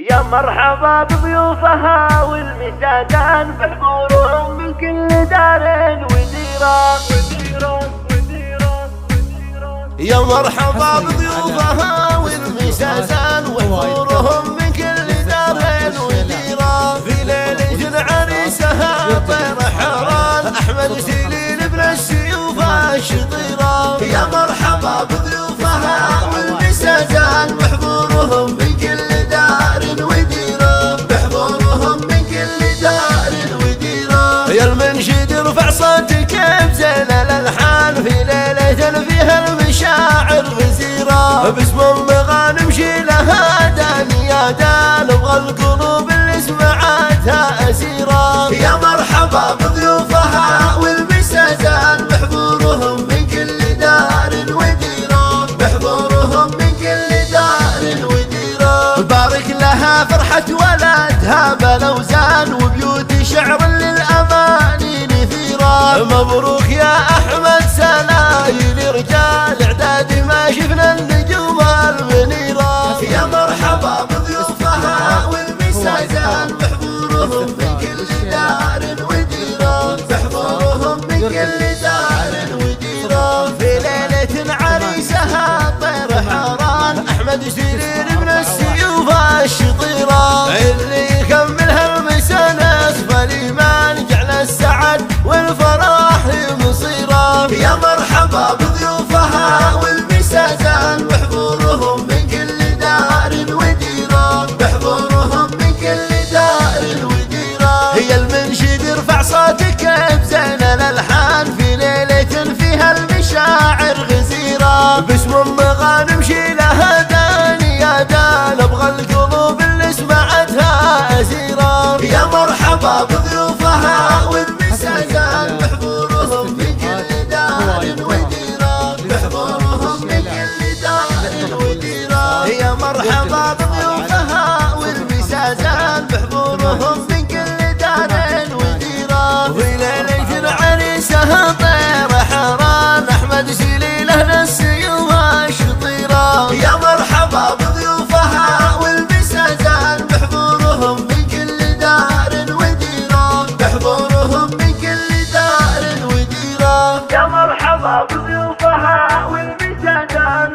يا مرحبا بضيوفها والمسادان بحضورهم من كل دار وديران. يا مرحبا بضيوفها والمسادان وحضورهم من كل دار وديران. في ليلة عريسها طير حران أحمد سليل ابن السيوف الشطيران. يا مرحبا بضيوفها والمسادان بحضورهم من كل دار وديران. بحضورهم من كل دار وديران. يا المنشد ارفع صوتك بزين الالحان في ليلة فيها المشاعر غزيرة. باسم مغانم شيلها دان يا دان ابغى القلوب اللي سمعتها اسيرة. يا مرحبا بضيوفها والمسادان بحضورهم من كل دار وديران. بحضورهم من كل دار وديران. بارك لها فرحة ولدها بالاوزان وبيوت شعر للاماني نثيرا. مبروك يا احمد سلايل رجال اعداد ما شفنا النجوم المنيرة. يا مرحبا بضيوفها والمسادان بحضورهم من كل دار وديران. بحضورهم من كل دار وديران. في ليلة عريسها طير حران أحمد سليل ابن السيوف الشطيران. اللي يكملها المسا نصف الإيمان جعل السعد والفرح مصيرا. يا مرحبا بضيوفها والمسادان بحضورهم من كل دار وديران. بحضورهم من كل دار وديران. هي المنشد ارفع صوتك بزين الالحان في ليلة فيها المشاعر غزيرة. باسم مغانم شيلها دان يا دان ابغى القلوب اللي سمعتها اسيرة. يا مرحبا بضيوفها والمسادان بحضورهم من كل دار وديران. بحضورهم من كل دار وديران. يا مرحبا بضيوفها والمسادان بحضورهم من كل دار وديران. في ليلة عريسها طير حران أحمد سليل ابن السيوف الشطيران. يا مرحبا بضيوفها والمسادان بحضورهم من كل دار وديران. بحضورهم من كل دار وديران. يا مرحبا بضيوفها والمسادان